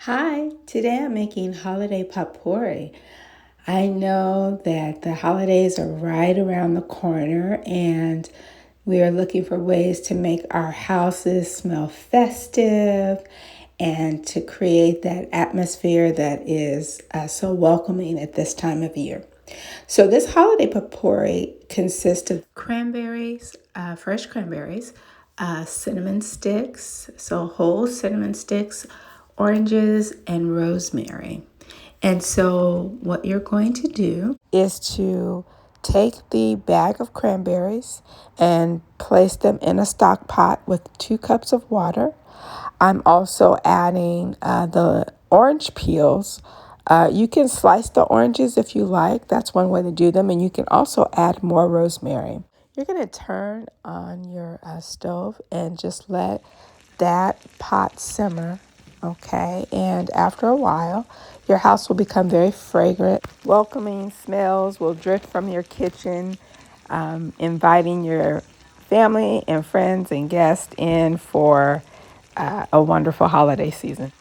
Hi, today I'm making holiday potpourri. I know that the holidays are right around the corner and we are looking for ways to make our houses smell festive and to create that atmosphere that is so welcoming at this time of year. So, this holiday potpourri consists of cranberries, fresh cranberries, cinnamon sticks, so whole cinnamon sticks, oranges, and rosemary. And so, what you're going to do is to take the bag of cranberries and place them in a stock pot with 2 cups of water. I'm also adding the orange peels. You can slice the oranges if you like. That's one way to do them. And you can also add more rosemary. You're going to turn on your stove and just let that pot simmer. Okay. And after a while, your house will become very fragrant. Welcoming smells will drift from your kitchen, inviting your family and friends and guests in for a wonderful holiday season.